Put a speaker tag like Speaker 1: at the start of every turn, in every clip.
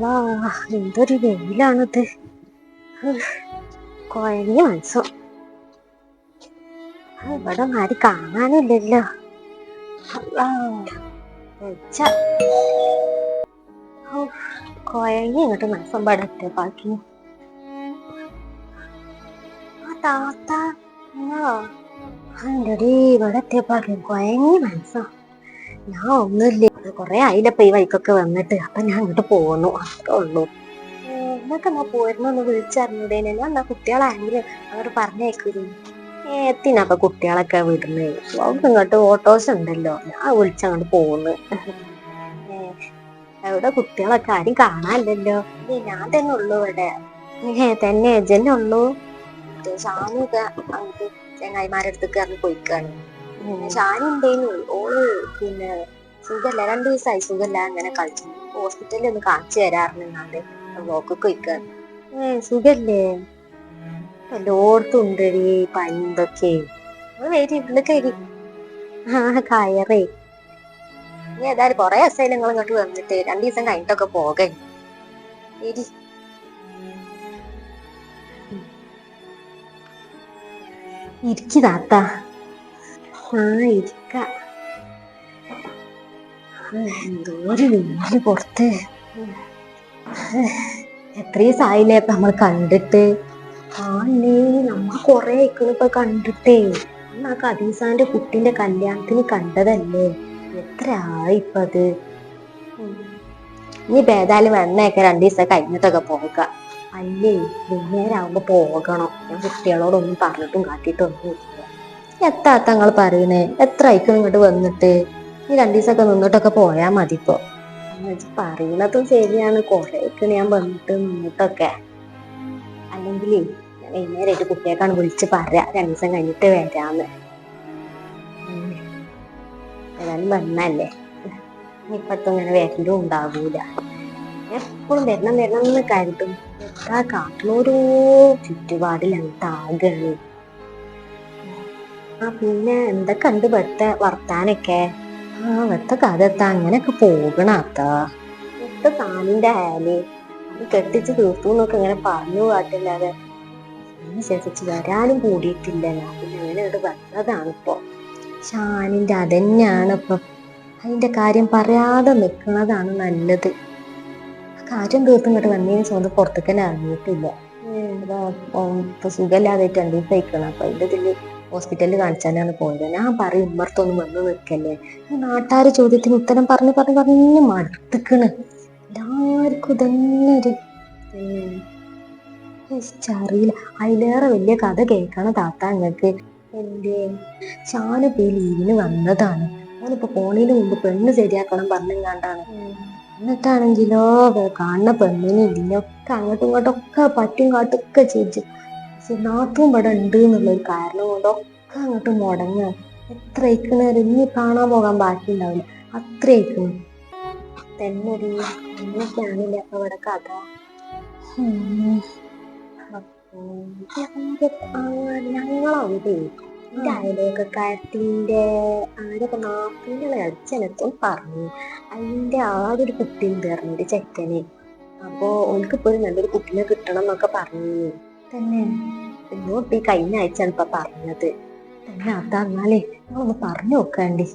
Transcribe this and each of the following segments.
Speaker 1: അല്ലാ, എന്തൊരു വെയിലാണത്. കൊഴഞ്ഞ മനസ്സം. ഇവിടെ ആരും കാണാനില്ലല്ലോ. കൊഴഞ്ഞ ഇങ്ങോട്ട് മനസ്സം പടട്ടെ ബാക്കി. താത്ത ഇവിടെ എത്തിയപ്പാക്കി കൊഴഞ്ഞ മനസ്സം. ഞാൻ ഒന്നുമില്ല, കൊറേ ആയില്ലപ്പ ഈ വൈക്കൊക്കെ വന്നിട്ട്. അപ്പൊ ഞാൻ ഇങ്ങോട്ട് പോന്നു, അത്രേ ഉള്ളൂ. എന്നൊക്കെ എന്നാ പോരുന്നൊന്ന് വിളിച്ചറിഞ്ഞൂടേനെ. ഞാൻ എന്നാ കുട്ടികളാണെങ്കിലും അങ്ങോട്ട് പറഞ്ഞേക്കൂലേ. എത്തിനപ്പൊ കുട്ടികളൊക്കെ വിടുന്നത്. അവിടെ ഇങ്ങോട്ട് ഓട്ടോസ് ഉണ്ടല്ലോ, ഞാൻ വിളിച്ചങ്ങോട്ട് പോന്ന്. എവിടെ കുട്ടികളൊക്കെ ആരും കാണാനില്ലല്ലോ. ഞാൻ തന്നെ ഉള്ളു ഇവിടെ. തന്നെ എജന്നെ ഉള്ളൂ. ഷാനൊക്കെ അങ്ങോട്ട് ചെങ്ങായിമാരുടെ അടുത്തേക്ക് ഇറങ്ങി പോയിക്കാണ്. ഷാനി ഉണ്ടേനു. ഓള് പിന്നെ സുഖല്ല, 2 ദിവസമായി സുഖല്ല, അങ്ങനെ കളിച്ചു. ഹോസ്പിറ്റലിൽ ഒന്ന് കാണിച്ചു തരാറുണ്ട്. ബ്ലോക്കൊക്കെ പോയിക്കാണ്. സുഖല്ലേ? എല്ലായിടത്തും ഉണ്ടടി പനി ഇതൊക്കെ. വരി ഉള്ളൊക്കെ വരി. കയറേ നീ ഏതായാലും കൊറേ ദിവസമായി നിങ്ങൾ ഇങ്ങോട്ട് വന്നിട്ട്. 2 ദിവസം കഴിഞ്ഞിട്ടൊക്കെ പോകേ. വരി. ഇരിക്കി താത്ത. ഇരിക്ക. എന്തോരു വെയില് പുറത്ത്. എത്ര ദിവസമായില്ലേ ഇപ്പൊ നമ്മൾ കണ്ടിട്ട്. ആന്നേ, നമ്മൾ കൊറേ ഇപ്പൊ കണ്ടിട്ടേ. അന്ന് ആ ഖദീസാന്റെ കുട്ടിന്റെ കല്യാണത്തിന് കണ്ടതല്ലേ. എത്ര ആയിപ്പത്. ഇനി ഏതായാലും വന്നേക്കെ 2 ദിവസം കഴിഞ്ഞിട്ടൊക്കെ പോക. അല്ലേ, വൈകുന്നേരമാകുമ്പോ പോകണം. ഞാൻ കുട്ടികളോടൊന്നും പറഞ്ഞിട്ടും കാട്ടിട്ടൊന്നും ഇല്ല. എത്താത്ത നിങ്ങൾ പറയണേ. എത്ര ആയിക്കും ഇങ്ങോട്ട് വന്നിട്ട്. ഈ 2 ദിവസമൊക്കെ നിന്നിട്ടൊക്കെ പോയാ മതി. ഇപ്പൊ പറയണതും ശരിയാണ്. കൊറേ ഞാൻ വന്നിട്ട് നിന്നിട്ടൊക്കെ. അല്ലെങ്കിലേ ഞാൻ വൈകുന്നേരമായിട്ട് കുട്ടിയേക്കാണ് വിളിച്ച് പറയാ 2 ദിവസം കഴിഞ്ഞിട്ട് വരാന്ന്. ഏതായാലും വന്നല്ലേ, ഇപ്പത്തും ഇങ്ങനെ വരലും ഉണ്ടാകൂല. എപ്പോഴും വരണം വരണം എന്ന് കരുതും. എത്ര കാട്ടിലോരോ ചുറ്റുപാടിലാണ് താകാണ്. പിന്നെ എന്തൊക്കെ ഉണ്ട് ഇവിടുത്തെ വർത്താനൊക്കെ? ഇവിടുത്തെ കഥ എത്താ അങ്ങനെയൊക്കെ പോകണത്താ. ഇപ്പൊ താനിന്റെ ഹാല് അത് കെട്ടിച്ച് തീർത്തു എന്നൊക്കെ ഇങ്ങനെ പറഞ്ഞു കാട്ടില്ലാതെ അതിനനുസരിച്ച് വരാനും കൂടിയിട്ടില്ല. ഞാൻ പിന്നെ അങ്ങനെ ഇവിടെ വന്നതാണിപ്പോ. ഷാനിന്റെ അതന്നെയാണ് ഇപ്പൊ. അതിന്റെ കാര്യം പറയാതെ നിൽക്കുന്നതാണ് നല്ലത്. കാര്യം തീർത്തും ഇങ്ങോട്ട് വന്നതിന് സ്വന്തം പുറത്തേക്ക് തന്നെ ഇറങ്ങിയിട്ടില്ല. ഇപ്പൊ സുഖമില്ലാതായിട്ട് 2 ദിവസം കഴിക്കണം. അപ്പൊ അതിന്റെ ഇതില് ഹോസ്പിറ്റലിൽ കാണിച്ചാലാണ് പോയത്. ഞാൻ പറയും ഉമ്മർത്തൊന്നും വന്ന് നിൽക്കല്ലേ. ഈ നാട്ടുകാര് ചോദ്യത്തിന് ഉത്തരം പറഞ്ഞ് മടുത്തിക്കണ്. എല്ലാവർക്കും തന്നെ ഒരു അറിയില്ല. അതിലേറെ വലിയ കഥ കേൾക്കണ താത്ത നിങ്ങൾക്ക്. എന്റെ ഷാന് പോയി ലീവിന് വന്നതാണ്. ഓനിപ്പോ പോണേന് മുമ്പ് പെണ്ണ് ശരിയാക്കണം പറഞ്ഞാണ്ടാണ്. എന്നിട്ടാണെങ്കിലോ കാണുന്ന പെണ്ണിനും ഇതിനൊക്കെ അങ്ങോട്ടും ഇങ്ങോട്ടൊക്കെ പറ്റും കാട്ടൊക്കെ ചേച്ചി. നാത്തും ഇവിടെ ഉണ്ട് എന്നുള്ളൊരു കാരണം കൊണ്ടൊക്കെ അങ്ങോട്ട് മുടങ്ങ. എത്ര അയക്കണേരം ഇനി കാണാൻ പോകാൻ ബാക്കി ഉണ്ടാവില്ല. അത്ര അയക്കണം തന്നെ. അങ്ങനെയൊക്കെയാണില്ലേ അപ്പൊ ഇവിടെ കഥ. ഞങ്ങളവിടെ എന്റെ അയലോക്കക്കാരത്തിന്റെ ആരൊക്കെ നാട്ടിലെ അച്ഛനത്തും പറഞ്ഞു. അതിന്റെ ആടൊരു കുട്ടി ഉണ്ട് പറഞ്ഞൊരു ചെക്കന്. അപ്പൊ ഓൽക്കിപ്പോ ഒരു നല്ലൊരു കുട്ടീനെ കിട്ടണം എന്നൊക്കെ പറഞ്ഞു. തന്നെ എന്നോട്ട് ഈ കഴിഞ്ഞ ആഴ്ചയാണ് ഇപ്പൊ പറഞ്ഞത്. തന്നെ അതാന്നാലേ നിങ്ങളൊന്ന് പറഞ്ഞു നോക്കാണ്ടി.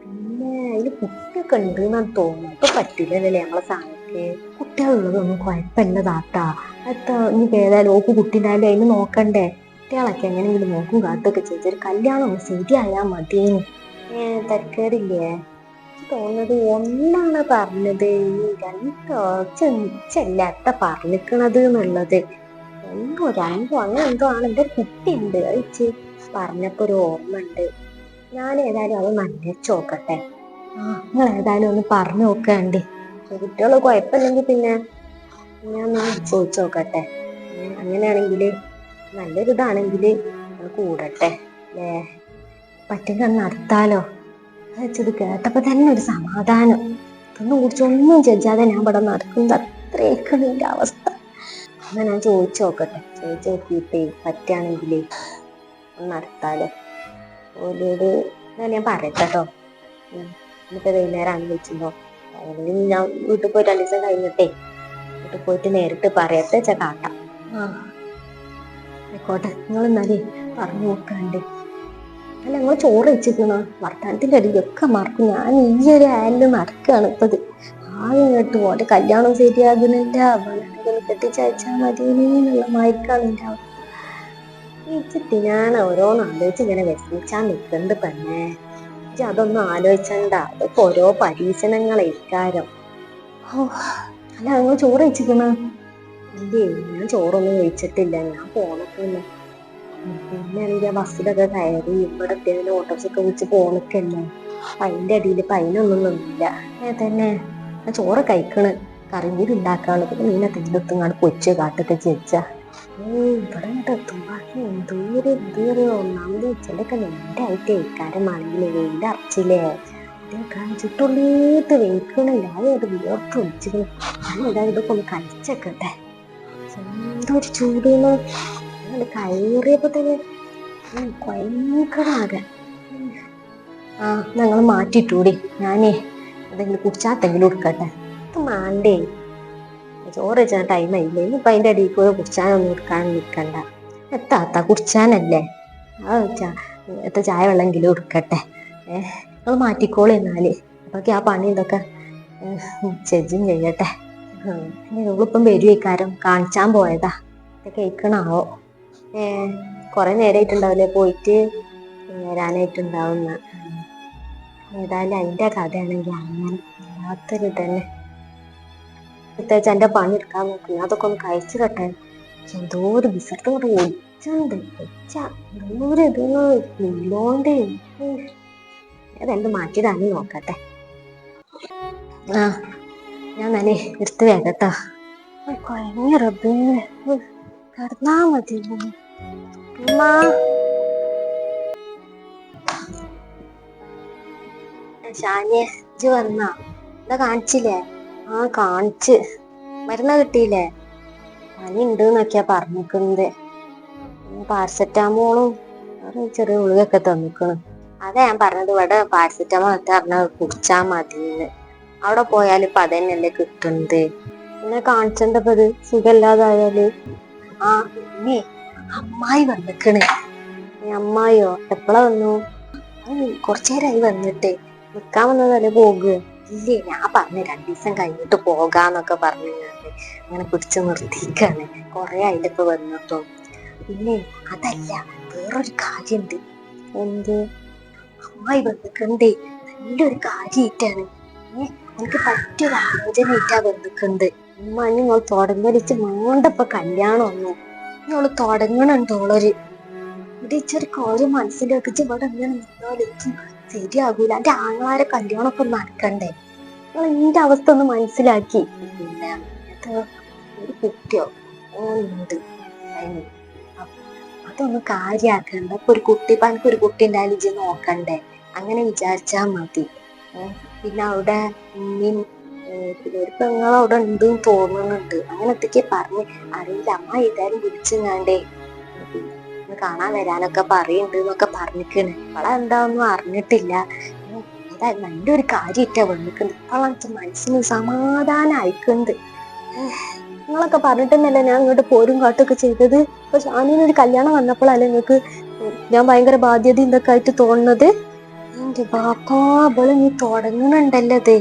Speaker 1: പിന്നെ അതില് കുട്ടിയൊക്കെ ഉണ്ട് എന്നാണ് തോന്നുന്നു. ഇപ്പൊ പറ്റില്ലല്ലേ നമ്മളെ സാധനക്ക്. കുട്ടികളുള്ളതൊന്നും കുഴപ്പമില്ല താത്താ. ഇനിയിപ്പോ ഏതായാലും ഓക്ക് കുട്ടിണ്ടായാലും അതിന് നോക്കണ്ടേ. കുട്ടികളൊക്കെ എങ്ങനെയെങ്കിലും നോക്കും കാട്ടൊക്കെ ചെയ്തൊരു കല്യാണം ശരിയായാ മതിയേന്. തരക്കേടില്ലേ? തോന്നുന്നത് ഒന്നാണ് പറഞ്ഞത്. ഈ 2 പറഞ്ഞിക്കണത് എന്നുള്ളത്. 1 2 അങ്ങനെ എന്തോ ആണ്. എന്റെ കുട്ടിയുണ്ട് അയച്ച് പറഞ്ഞപ്പോ ഒരു ഓർമ്മ ഉണ്ട്. ഞാൻ ഏതായാലും അത് അന്വേഷിച്ച് നോക്കട്ടെ. നിങ്ങൾ ഏതായാലും ഒന്ന് പറഞ്ഞു നോക്കാണ്ടി. കുട്ടികള് കുഴപ്പമില്ലെങ്കിൽ പിന്നെ ഞാൻ ചോദിച്ചു നോക്കട്ടെ. അങ്ങനെയാണെങ്കില് നല്ലൊരിതാണെങ്കില് കൂടട്ടെ അല്ലേ. പറ്റുക നടത്താലോ വെച്ചത് കേട്ടപ്പോ തന്നെ ഒരു സമാധാനം. ഒന്നും കുറിച്ചൊന്നും ചോദിച്ചാതെ ഞാൻ ഇവിടെ നടക്കുന്നത് അത്രയൊക്കെയാണ് എന്റെ അവസ്ഥ. അങ്ങനെ ഞാൻ ചോദിച്ചു നോക്കട്ടെ. ചോദിച്ചു നോക്കിയിട്ടേ പറ്റുകയാണെങ്കിലേ ഒന്ന് നടത്താലോ. ഓരോട് ഞാൻ പറയട്ടോ. ഇന്നിപ്പോ വൈകുന്നേരമാണ് വിളിച്ചിട്ടുണ്ടോ. അല്ലെങ്കിൽ ഞാൻ വീട്ടിൽ പോയി 2 ദിവസം കഴിഞ്ഞിട്ടേ വീട്ടിൽ പോയിട്ട് നേരിട്ട് പറയട്ടെ കാട്ടാം. ആ ആയിക്കോട്ടെ, നിങ്ങൾ എന്നാലേ പറഞ്ഞു നോക്കാണ്ട്. അല്ല നിങ്ങൾ ചോറ് വെച്ചിരിക്കണോ? വർത്താനത്തിന്റെ അടിയിലൊക്കെ മറക്കും. ഞാൻ ഈ ഒരു ആലില് നടക്കുകയാണ് ഇപ്പത്. ആദ്യം കേട്ടു ഓന്റെ കല്യാണം ശരിയാകുന്നില്ല, കെട്ടിച്ചയച്ചാൽ മതിയെന്നുള്ള മയക്കാണ് എൻ്റെ അവസ്ഥ. ഞാൻ ഓരോന്ന് ആലോചിച്ച് ഇങ്ങനെ വിഷമിച്ചാൻ നിൽക്കുന്നുണ്ട് പെണ്ണെ. അതൊന്നും ആലോചിച്ചണ്ട, അതൊക്കെ ഓരോ പരീക്ഷണങ്ങളെ ഇക്കാരം. അല്ല നിങ്ങൾ ചോറ് കഴിച്ചിരിക്കണ? ഇല്ലേ, ഞാൻ ചോറൊന്നും കഴിച്ചിട്ടില്ല. ഞാൻ പോണക്കില്ല. പിന്നെ എനിക്ക് ബസ്സിലൊക്കെ കയറി ഇവിടെ എത്തിയതിന് ഓട്ടോസൊക്കെ വിളിച്ച് പോണക്കല്ലേ. അതിന്റെ അടിയിൽ അതിനൊന്നും നിന്നില്ല. തന്നെ ഞാൻ ചോറ് കഴിക്കണ്, കറിയും കൂടി ഉണ്ടാക്കാണ്. പിന്നെ മീനെ തെല്ലെത്തുങ്ങാണ്ട് പൊച്ച് കാട്ടൊക്കെ ചേച്ച ഇവിടെ എത്തുമ്പോ എന്തോരം ഒന്നാമത് ഉച്ചലൊക്കെ നേരായിട്ട് ഇക്കാരമാണെങ്കിലേ വെയിലറച്ചില്ലേ, ചുട്ടുള്ളീട്ട് വെയിക്കണില്ല. അത് വിയർത്ത് ഒഴിച്ചിട്ട് ഞാൻ ഏതാ ഇതൊക്കെ ഒന്ന് കഴിച്ചേക്കട്ടെ. എന്തൊരു ചൂടുന്നു കയറിയപ്പോ തന്നെ ഭയങ്കരാകെ. ആ ഞങ്ങൾ മാറ്റിട്ടൂടി, ഞാനേ എന്തെങ്കിലും കുടിച്ചാത്തെങ്കിലും എടുക്കട്ടെ. ഇത് മാണ്ടേ, ചോറ് വെച്ചാൽ ടൈമായില്ലേ. ഇനിയിപ്പം അതിൻ്റെ അടിയിൽ കൂടെ കുടിച്ചാനൊന്നും എടുക്കാൻ നിൽക്കണ്ട. എത്താത്ത കുടിച്ചാനല്ലേ, എത്ര ചായ വെള്ളമെങ്കിലും എടുക്കട്ടെ. നിങ്ങൾ മാറ്റിക്കോളി എന്നാല്. അപ്പൊക്കെ ആ പണി ഇതൊക്കെ ചെജ്ജും ചെയ്യട്ടെ. ഇവളിപ്പം വരുവയ്ക്കാരം, കാണിച്ചാൻ പോയതാ. കേൾക്കണാവോ? കൊറേ നേരമായിട്ടുണ്ടാവില്ലേ പോയിട്ട്? വരാനായിട്ടുണ്ടാവുന്ന. ഏതായാലും അതിന്റെ കഥയാണെങ്കിൽ അങ്ങനെ വല്ലാത്തൊരു തന്നെ. പ്രത്യേകിച്ച് എന്റെ പണി എടുക്കാൻ നോക്കി, അതൊക്കെ ഒന്ന് കഴിച്ചു കട്ടെ. എന്തോ ഒരു വിസർത്ത് കൊണ്ട് ഒഴിച്ചുണ്ട് എന്തോരം ഇല്ലോണ്ട്. ഏതെന്ത് മാറ്റിയതാണെന്ന് നോക്കട്ടെ. ആ ഞാൻ തന്നെ എടുത്ത് വേഗട്ടോ. കൊഴങ്ങ റബ്ബേ, കിടന്നാ മതി. ഷാനിയെ ഇജ്ജ് വന്നാ? എന്താ കാണിച്ചില്ലേ? ആ കാണിച്ച്. മരുന്ന് കിട്ടിയില്ലേ? പനി ഉണ്ട് എന്നൊക്കെയാ പറഞ്ഞിരിക്കുന്നത്. പാരസെറ്റാമോളും ചെറിയ ഗുളികയൊക്കെ തന്നിക്കണ്. അതാ ഞാൻ പറഞ്ഞത്, ഇവിടെ പാരസെറ്റാമോൾ പറഞ്ഞാൽ കുടിച്ചാ മതിന്ന്. അവിടെ പോയാൽ ഇപ്പൊ അതന്നെയല്ലേ കിട്ടുന്നത്. പിന്നെ കാണിച്ചണ്ടപ്പത് സുഖമില്ലാതായാല്. ആ പിന്നെ അമ്മായി വന്നിക്കണ്. അമ്മായിയോ? എപ്പോഴാ വന്നു? കുറച്ചേരായി വന്നിട്ട്. നിക്കാൻ വന്നതല്ലേ പോകുക? ഇല്ലേ, ഞാൻ പറഞ്ഞു 2 ദിവസം കഴിഞ്ഞിട്ട് പോകാന്നൊക്കെ പറഞ്ഞു. അങ്ങനെ പിടിച്ചു നിർത്തിക്കാണ്. കൊറേ അതിലിപ്പോ വന്നിട്ടോ. പിന്നെ അതല്ല, വേറൊരു കാര്യണ്ട്. എന്ത്? അമ്മായി വന്നിക്കണ്ടേ, നല്ലൊരു കാര്യായിട്ടാണ്. എനിക്ക് പറ്റിയൊരു ആലോചനയായിട്ടാ വന്നിക്കണ്ട്. ഉമ്മ നിങ്ങൾ തുടങ്ങലിച്ച് വേണ്ടപ്പോ കല്യാണം ഒന്നും നിങ്ങള് തുടങ്ങണുണ്ടോളൊരു ഇടിച്ചൊരു കാര്യം മനസ്സിലാക്കിച്ച് ഇവിടെ ഇങ്ങനെ നിന്നാലേക്ക് ശരിയാകൂല. എന്റെ ആങ്ങളാരെ കല്യാണമൊക്കെ നടക്കണ്ടേ? നിങ്ങൾ എന്റെ അവസ്ഥ ഒന്ന് മനസ്സിലാക്കി. പിന്നെ ഒരു കുട്ടിയോ ഉണ്ട്, അതൊന്നും കാര്യാക്കണ്ട. ഇപ്പൊ ഒരു കുട്ടി, പനക്ക് ഒരു കുട്ടി ഉണ്ടായാലും ഇജ്ജ് നോക്കണ്ടേ? അങ്ങനെ വിചാരിച്ചാ മതി. പിന്നെ അവിടെ ഉമ്മയും പിന്നെ ഒരു പെങ്ങളവിടെ ഉണ്ട് തോന്നുന്നുണ്ട്. അങ്ങനത്തൊക്കെ പറഞ്ഞ് അറിയില്ല. അമ്മ ഏതായാലും വിളിച്ചെങ്ങാണ്ടേ കാണാൻ വരാനൊക്കെ പറയുന്നുണ്ട് എന്നൊക്കെ പറഞ്ഞിക്കണ്. അവളെ എന്താന്നും അറിഞ്ഞിട്ടില്ല. നല്ലൊരു കാര്യമായിട്ടാ വന്നിക്കുന്നത്. ഇപ്പോഴാണ് മനസ്സിന് സമാധാനം അയക്കുന്നത്. നിങ്ങളൊക്കെ പറഞ്ഞിട്ടുന്നല്ലേ ഞാൻ ഇങ്ങോട്ട് പോരും കാട്ടൊക്കെ ചെയ്തത്. ഇപ്പൊ ഷാനിനൊരു കല്യാണം വന്നപ്പോഴല്ലേ നിങ്ങൾക്ക് ഞാൻ ഭയങ്കര ബാധ്യത ഇതൊക്കെ ആയിട്ട് തോന്നുന്നത്. എന്റെ ബാപ്പാ, അവള് നീ തുടങ്ങണുണ്ടല്ലോ അത്.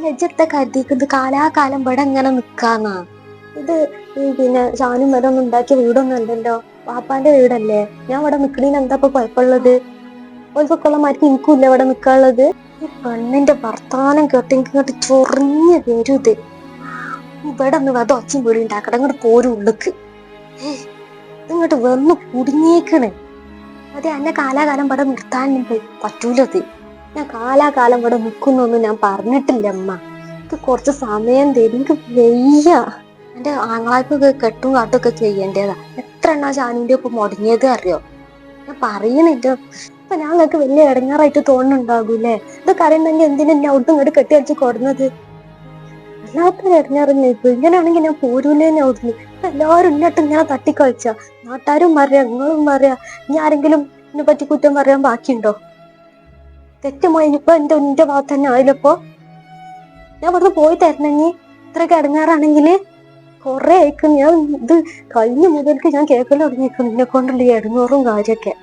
Speaker 1: ലജ്ജത്തെ കരുതിക്കുന്നത് കാലാകാലം ഇവിടെ എങ്ങനെ നിക്കാന്നാ? ഇത് പിന്നെ ഷാനും വരെ ഒന്നും ഉണ്ടാക്കിയ വീടൊന്നും അല്ലല്ലോ, വാപ്പാന്റെ വീടല്ലേ. ഞാൻ ഇവിടെ നിക്കണേന് എന്താ ഇപ്പൊ കുഴപ്പമുള്ളത്? ഓൽക്കൊക്കെയുള്ള മാറ്റി എനിക്കും ഇല്ല ഇവിടെ നിക്കാനുള്ളത്. ഈ പെണ്ണിന്റെ വർത്താനം കേട്ട് ഇങ്ങോട്ട് ചൊറിഞ്ഞ് വരും. ഇവിടെ ഒന്ന് അത് ഒച്ചയും വീടി ഉണ്ടാക്കട്ടെ, ഇങ്ങോട്ട് പോരും ഉള്ളിക്ക്. ഇങ്ങോട്ട് വന്ന് കുടുങ്ങിയേക്കണ്. അതെ, എന്നെ കാലാകാലം ഇവിടെ നിർത്താനൊന്നും പറ്റൂലത്. ഞാൻ കാലാകാലം ഇവിടെ നിക്കുന്നൊന്നും ഞാൻ പറഞ്ഞിട്ടില്ല അമ്മ. എനിക്ക് കുറച്ച് സമയം തരും, എനിക്ക് വെയ്യ. എന്റെ ആങ്ങളാർക്കൊക്കെ കെട്ടും കാട്ടൊക്കെ ചെയ്യേണ്ടതാ. എത്ര എണ്ണ ഷാനിന്റെ ഇപ്പൊ മുടങ്ങിയത് അറിയോ? ഞാൻ പറയണില്ല. ഇപ്പൊ ഞങ്ങൾക്ക് വലിയ ഇടങ്ങാറായിട്ട് തോന്നുന്നുണ്ടാകൂലേ? ഇതൊക്കെ അറിയണ്ടെങ്കിൽ എന്തിനാ അവിടുന്ന് ഇങ്ങോട്ട് കെട്ടി അടിച്ച് കൊടുന്നത്? അല്ലാത്തൊരു ഇടങ്ങാറന്നെ. ഇപ്പൊ ഇങ്ങനെയാണെങ്കിൽ ഞാൻ പോരൂലേനെ അവിടുന്ന്. എല്ലാവരും ഇന്നിട്ട് ഇങ്ങനെ തട്ടിക്കളിച്ച നാട്ടാരും പറയാ, നിങ്ങളും പറയാ. ഇനി ആരെങ്കിലും ഇതിനെ പറ്റി കുറ്റം പറയാൻ ബാക്കിയുണ്ടോ? തെറ്റുമോ ഇനിയിപ്പോ എന്റെ ഭാഗത്ത് തന്നെ ആയില്ലപ്പോ. ഞാൻ ഇവിടുന്ന് പോയി തരണെങ്കി ഇത്രയൊക്കെ ഇടങ്ങാറാണെങ്കിൽ കൊറേ ആയിക്കും ഞാൻ ഇത് കഴിഞ്ഞ മുതൽക്ക് ഞാൻ കേൾക്കൽ തുടങ്ങിയിരിക്കും നിന്നെ കൊണ്ടുള്ള ഈ ഇടങ്ങൂറും കാര്യമൊക്കെ.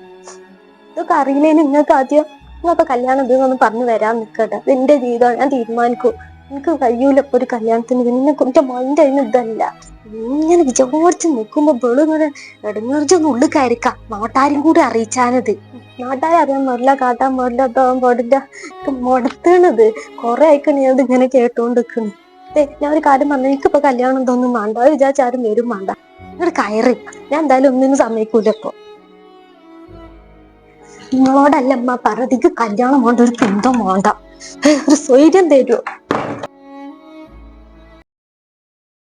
Speaker 1: ഇതൊക്കെ അറിയില്ലേന് നിങ്ങൾക്ക് ആദ്യം നിങ്ങളിപ്പോ കല്യാണം ഇതൊന്നും പറഞ്ഞു വരാൻ നിൽക്കട്ടെ. അത് എന്റെ ജീവിതം, ഞാൻ തീരുമാനിക്കും. എനിക്ക് കഴിയൂല ഇപ്പൊ ഒരു കല്യാണത്തിന്. നിന്നെ കുറിച്ച് മൈൻഡ് അതിന് ഇതല്ല. ഇങ്ങനെ വിചാരിച്ച് നിൽക്കുമ്പോ വെളിങ്ങനെ ഇടങ്ങേറിച്ചൊന്നും ഉള്ളിൽ കയറിക്കാം. നാട്ടാരും കൂടി അറിയിച്ചാനത്. നാട്ടാരെ അറിയാൻ പാടില്ല, കാട്ടാൻ പാടില്ല, ഇതാവാൻ പാടില്ല. മുടത്തണത് കൊറേ ആയിക്കണ് ഞാൻ ഇങ്ങനെ കേട്ടോണ്ട് നിൽക്കുന്നു. ഞാൻ ഒരു കാര്യം പറഞ്ഞു, എനിക്കിപ്പോ കല്യാണം ഇതൊന്നും വേണ്ട. അത് വിചാരിച്ചാരും വരും വേണ്ട. നിങ്ങളുടെ കയറി ഞാൻ എന്തായാലും ഒന്നിനും സമ്മതിക്കൂല. ഇപ്പൊ നിങ്ങളോടല്ല അമ്മ പറഞ്ഞത്, കല്യാണം വേണ്ട, ഒരു ബന്ധം വേണ്ട, ഒരു സ്വൈര്യം തരുമോ?